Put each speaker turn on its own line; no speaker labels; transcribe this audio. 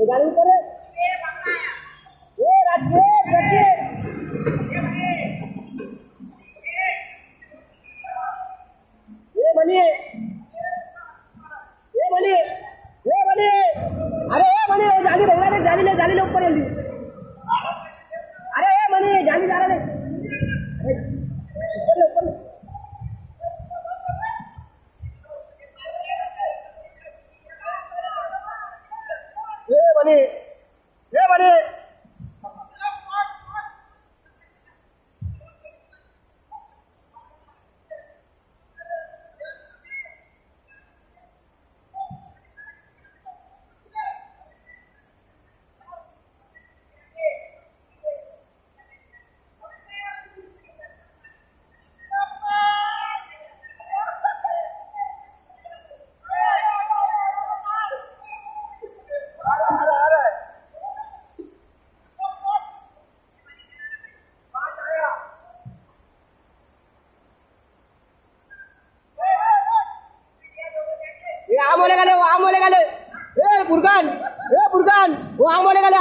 गाड़ी ऊपर है ये राजेश राजेश ये बनी ये बनी ये बनी अरे ये बनी जाली बंगला दे जाली ले ऊपर जल्दी अरे ये बनी जाली जा रहा है ऊपर ये बनी आम होले गाले ए फुरकान वो आम होले गाले